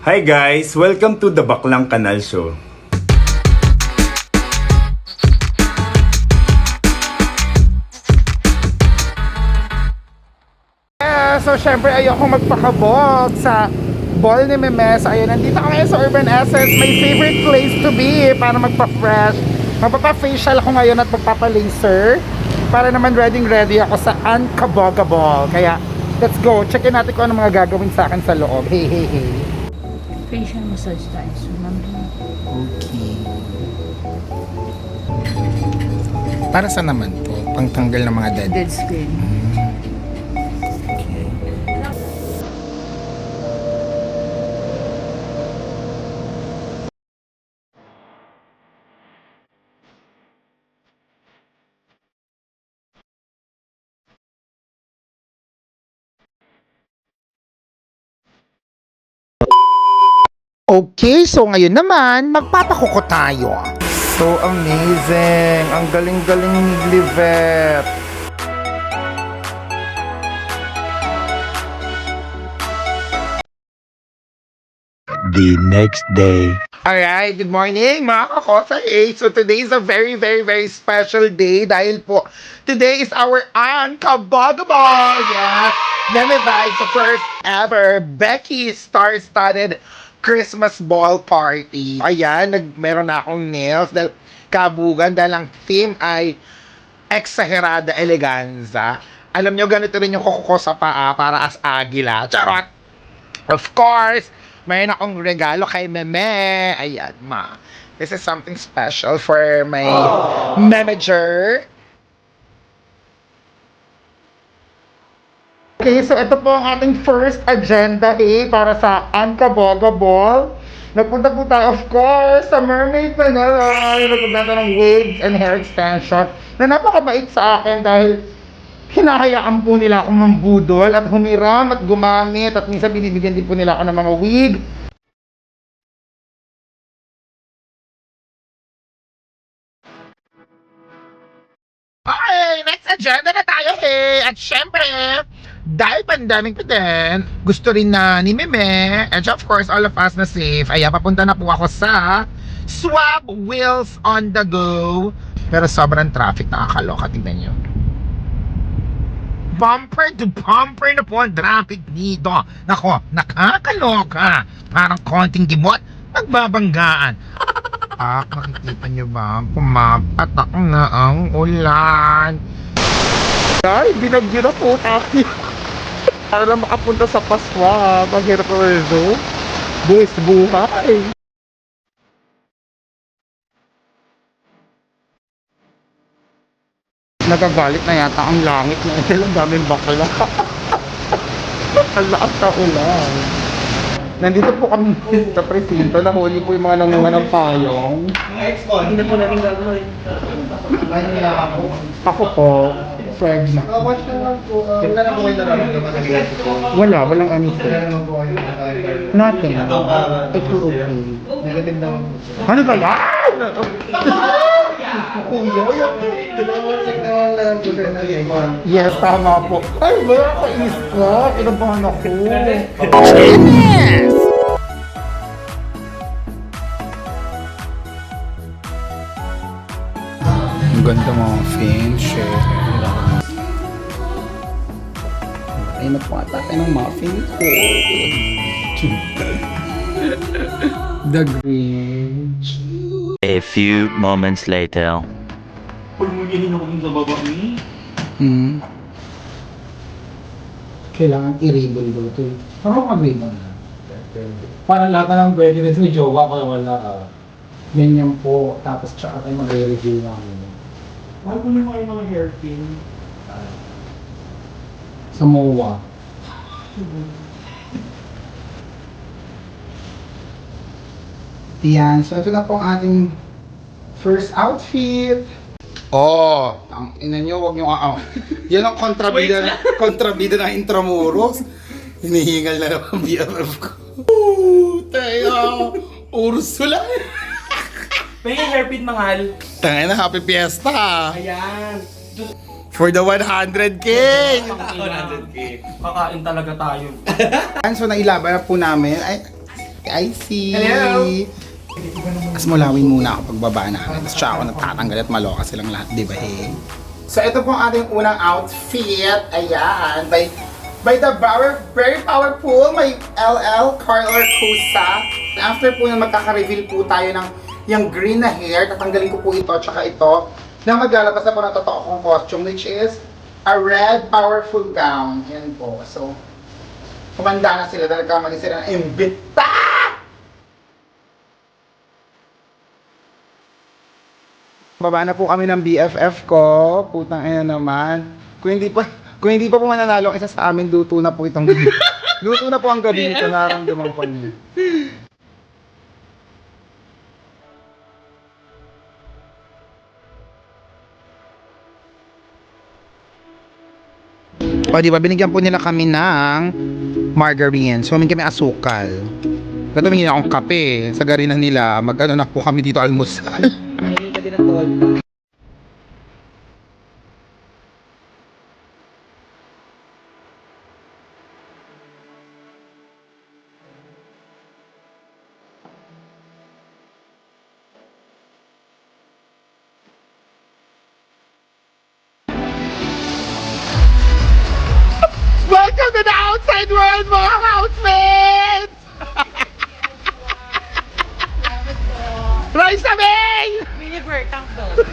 Hi guys! Welcome to the Baklang Kanal Show. So syempre ayoko magpakabog sa ball ni Memes. Ayun, nandito ako ngayon sa Urban Essence. My favorite place to be para magpa-fresh. Magpapa-facial ako ngayon at magpapa-laser. Para naman ready ako sa Unkabogable. Kaya let's go. Checkin natin kung ano mga gagawin sa akin sa loob. Hey. Facial massage tayo. So, Okay. Para sa naman to? Pangtanggal ng mga dead. dead skin. Okay, so ngayon naman, magpapakuko tayo. So amazing! Ang galing-galing ni Livet. The next day. Alright, good morning mga kakosay. So today is a very special day dahil po today is our Unkabogable! Yes! Neme Vibes, the first ever Becky Star-Studded Christmas Ball Party. Ayan, meron na akong nails dahil kabugan dahil ang theme ay Exagerada Eleganza. Alam nyo, ganito rin yung kuko sa paa para as agila. Charot! Of course, mayroon akong regalo kay Meme. Ayan, ma. This is something special for my manager. Okay, so ito po ang ating first agenda para sa Unkabogable. Nagpunta po tayo, of course, sa Mermaid Manila. Nagpunta tayo ng waves and hair extension na napakabait sa akin dahil hinahayaan po nila akong mambudol at humiram at gumamit at minsan binibigyan din po nila ako ng mga wig. Okay, next agenda na tayo At syempre, dahil pandemic pa din, gusto rin na ni Meme, and of course, all of us na safe, ay papunta na po ako sa Swab Wheels on the Go. Pero sobrang traffic, nakakaloka, tingnan nyo. Bumper to bumper na po ang traffic dito. Nako, nakakaloka. Parang konting gimot, nagbabanggaan. Nakikita nyo ba? Pumapatak na ang ulan. Ay, binagyo na po tayo. Para lang makapunta sa Paswa. Maghirap ko rin. Buwis buhay. Nagagalit na yata ang langit na ito. Ang daming bakla. Ang lakas na ulan. Nandito po kami sa presinto. Nahuli po yung mga nangunga ng payong. Hindi po natin gagawin. Ako po, pregnant. Walang ano po. Nothing. It's okay. Ano ba yan? Yes, tama po. Ay, wala ka isa. Kinabahan ako. Yes! Ang ganda mga fins. Ay, nagpata tayo ng muffin ko. The Grinch. A few moments later. Kailangan i-ribbon daw ito. Ano mag-ribbon na? Parang lahat na ng pwede nito may jowa ko wala. Ganyan po. Tapos tsaka tayo magre-review namin. Mahal ko naman kayo mga hairpin. Sa MOA. Yan. So ito na po ang ating first outfit. Oh, ang ina nyo, huwag nyo yan ang kontrabida ng Intramuros. Hinihingal na naman BFF ko. Tayo, Ursula. May hairpin mahal. Tangay na, happy fiesta. Ayan. For the 100K. 100K. Kakain talaga tayo. So nailaban na po namin. Ay, I see. Hello. Mas mulawin muna ako pagbaba namin. Tapos siya ako nagtatanggal at maloka silang lahat, di ba eh? So ito po ang ating unang outfit. Ayan. By the very powerful, may LL Carl Cusa. After po nun, magkaka-reveal po tayo ng yung green na hair. Tatanggalin ko po ito tsaka ito. Na maglalabas na po ng totoo kong costume, which is a red powerful gown. Yan po. So, kumanda na sila dahil kamali sila ng imbita! Baba na po kami ng BFF ko. Putang ina naman. Kung hindi pa po mananalo isa sa amin, luto na po itong gabi. Luto na po ang gabi nito, nararamdaman ko niyo. O di ba, binigyan po nila kami ng margarine. So, humingi kami asukal. Pero humingi akong kape. Sa garina nila, mag-ano na po kami dito almusal. Hindi ka din ang tol. Welcome to the outside world, mga housemates! Rise May! Miniver, tank doon.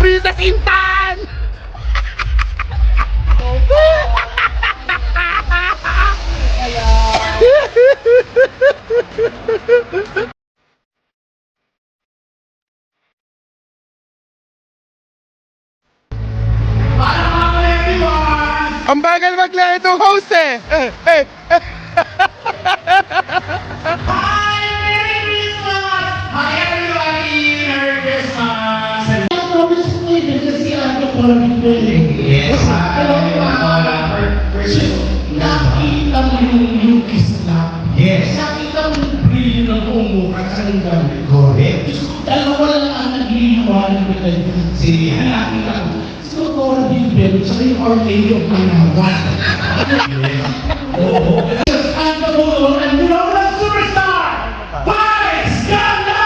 Princess Intan! Ang bagal mag-lay itong host eh! Nakita mo yung kislap. Yes. Nakita mo yung brilyo ng buong mukha sa hanggang. Correct. Dalawa lang ang nagliliwanag ko tayo. Si nakita ko. Si Dr. Bilbel, saka yung Our Lady of Manawa. Oo. Ang kabuo, ang global superstar! Paris Ganda!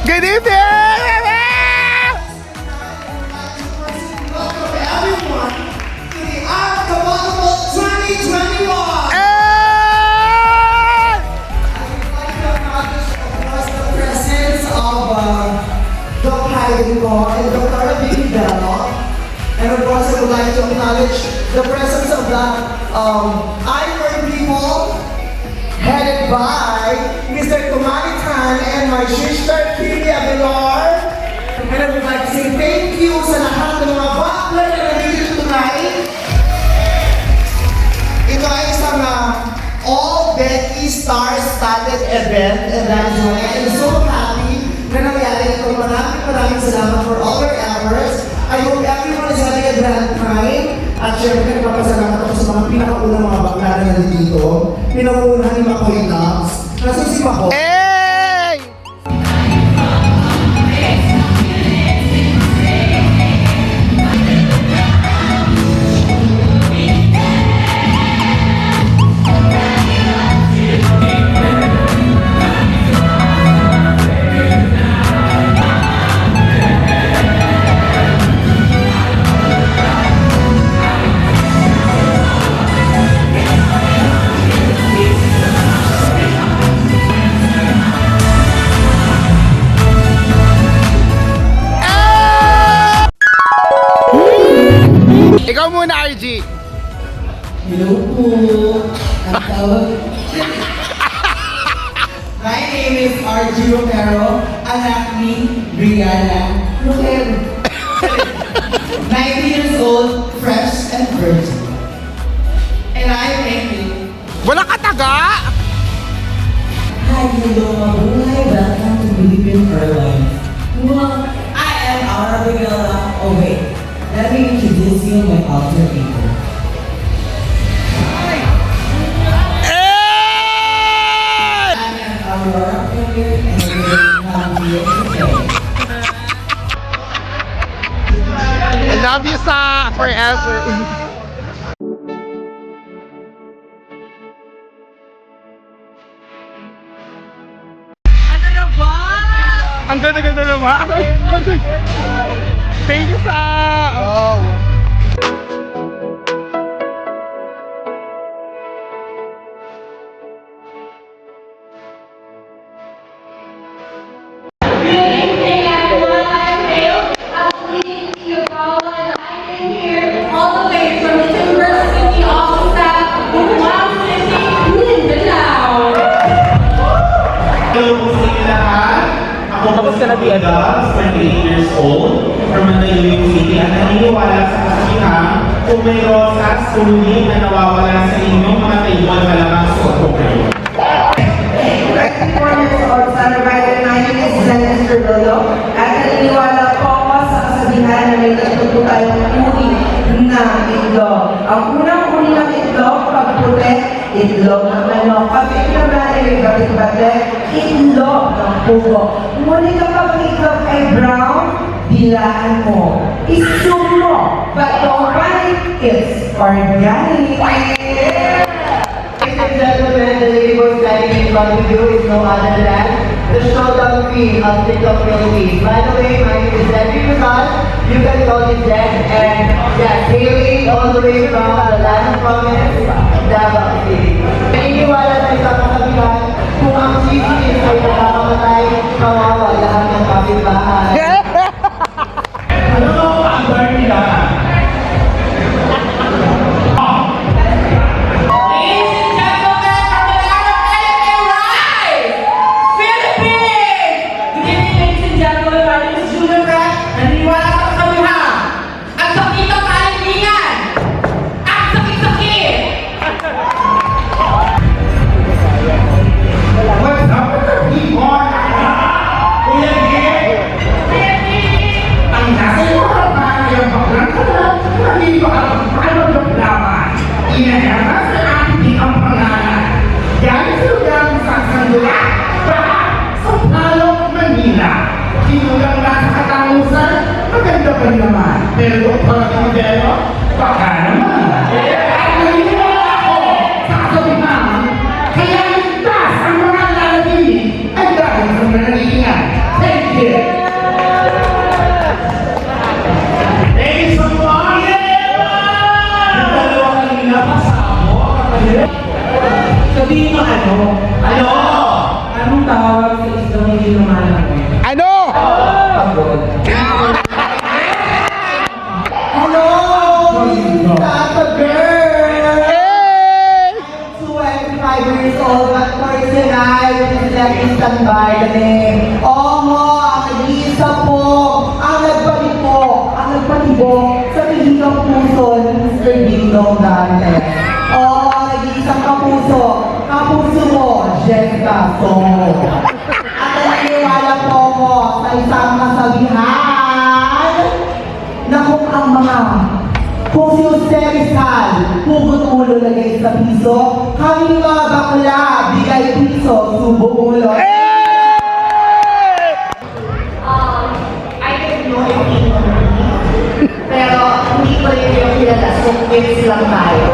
Good evening! Everyone to the Unforgettable 2021! Hey! The presence of Doc Haydenco and Dr. Abigdalo. And of course, I would like to acknowledge the presence of the Icon people headed by Mr. Kumari Tan and my sister, Pili Aguilar. And I would like to say thank you sa lahat ng mga butler na nandito tonight. Ito ay isang all Becky star-studded event, and that is why I am so happy na nangyari ito. Maraming salamat for all your efforts. I hope everyone is having a grand time. At syempre, nagpapasalamat ako sa mga pinakaunang mga bakla na nandito. Pinakaunang ni Makoy Loves. Nasaan si Makoy? Hey! Ikaw muna, RG! Hello po. Ang tawag. My name is RG Romero. anak ni Brianna Roquero. 90 years old, fresh and virgin. And I thank you. Wala ka taga! Hi, hello, mabuhay. Welcome to Philippine Airlines. Well, I am Aurora. Oh wait, let me introduce you my alter ego. I am Aurora Premier and I'm here today. I love you, Sa, forever. Ang ganda-ganda naman. Thank you, Sa. Oh. All the way from the University of Staff of Wow City, Mindanao. Hello po sa inyo lahat. Ako po si Dobbs, 28 years old, from Mandaluyong City at naniniwala sa kasihang kung may rosas, sulit na nawawala sa inyong mga taiwan malamang suot ko kayo. 24 years old, celebrated 9 years na Mr. Lolo. At naniniwala po ako sa kasabihan na may tatlo po tayong uri na itlog. Ang unang uri ng itlog, pagputi, itlog ng manok. Pag itlog na ay batik-batik, itlog ng pugo. Ngunit kapag itlog ay brown, dilaan mo. Isum mo. But don't panic, it's organic. Ladies and gentlemen, the lady was standing in front of you is no other than the showdown queen of TikTok Philippines. By the way, my name is Debbie Rizal. You can call me Deb, and yeah, hailing all the way from the land of promise, Davao City. Naniniwala na isang kasabihan, kung ang sisisis ay nakakamatay, kawawa lahat ng kapitbahay. Ano ang bar nila? Ladies and gentlemen, from the land of Philippine Rise, Philippines! Good evening, ladies and gentlemen. My name is Julia Fresh. Naniniwala sa kasabihan. Ang sakit ng kahilingan. Ang sakit-sakit. What's up with the people? Kuya Gil! Ang nasa iyo harapan ay ang baklang kalat na hindi ba ang paano yung laman. Inahara sa ating ang pangalan. Yan sa lugar sa Sandula, baka sa Palok, Manila. Sinulang nasa katangusan, maganda pa rin naman. Pero para sa modelo, baka naman. At naniniwala ako sa kasabihan, kaya ligtas ang mga lalagin ay dahil sa manalilingan. Thank you! Ladies and gentlemen! Yung dalawa kanina pasamo, kapatid. Sabihin mo ano? Ano? Anong tawag sa isang hindi lumalangoy? Ano? Pagod. Hello, Tata girl! Hey! I'm 25 years old, but for tonight, let me stand by the name. Omo, ang nag-iisa po, ang nagpatibok sa pihigang puso ni Mr. Dingdong Dante. Oo, nag-iisang kapuso mo, Jessica Soho. At naniniwala po mo sa isang kasabihan na kung si Jose Rizal, hugot ulo lagay sa piso, kami mga bakla, bigay piso, subo ulo. I don't know if you know me, pero hindi ko rin yung kilala, so quiz lang tayo.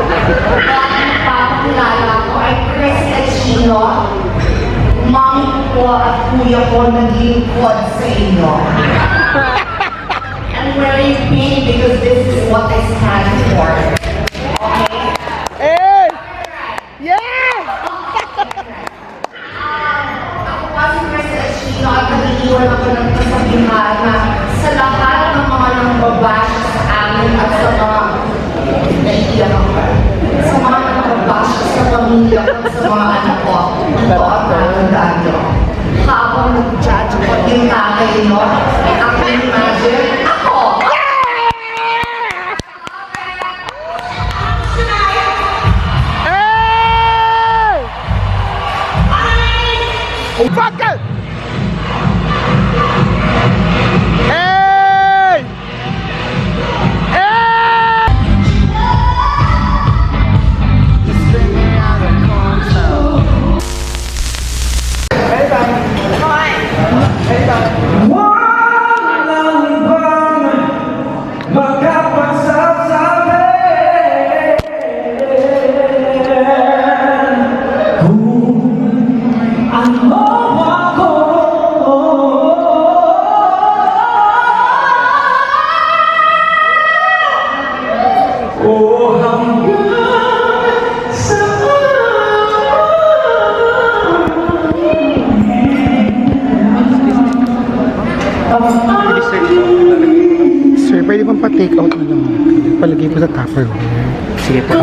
Ang papakilala ko ay Chris Achino, mami ko at kuya ko naglingkod sa inyo. I'm wearing pink because this is what I stand for. Okay? Hey! Yeah! Ako kasi Chris Achino at nag-iwan ako ng kasabihan na sa lahat ng mga nambabash sa amin at sa mga naiiyak ako. Sa mga nambabash sa pamilya ko at sa mga anak ko. Ito ang tatandaan nyo. Habang nag-judge ko yung tatay nyo, ang manager, ako! Oh, fuck it! Hey! Hey! Sir, pwede bang pa-take out na lang? Palagay po sa Tupperware. Sige po.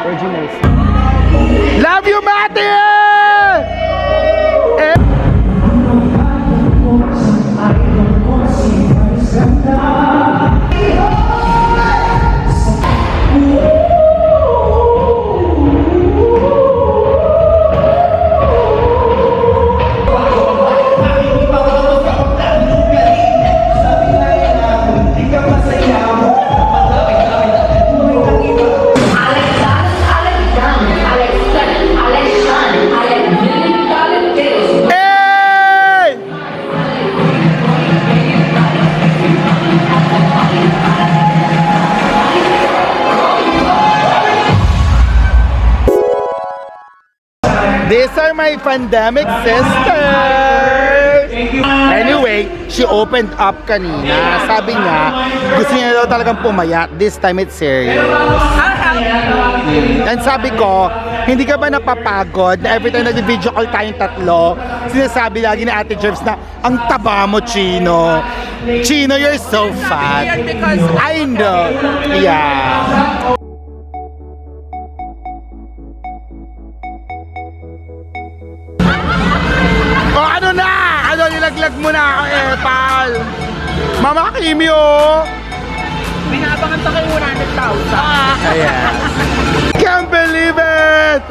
Originals. Love you, Mati! These are my pandemic sisters! Anyway, she opened up kanina. Sabi niya, gusto niya daw talagang pumayat. This time it's serious. And sabi ko, hindi ka ba napapagod na every time nag-video call tayong tatlo, sinasabi lagi ni Ate Jervs na, ang taba mo, Chino. Chino, you're so fat. I know. Yeah. O ano na? Ano, nilaglag mo na ako, Epal. Mama Kimi, oh. Binabangan pa kayo 100,000. Ayan. Can't believe it!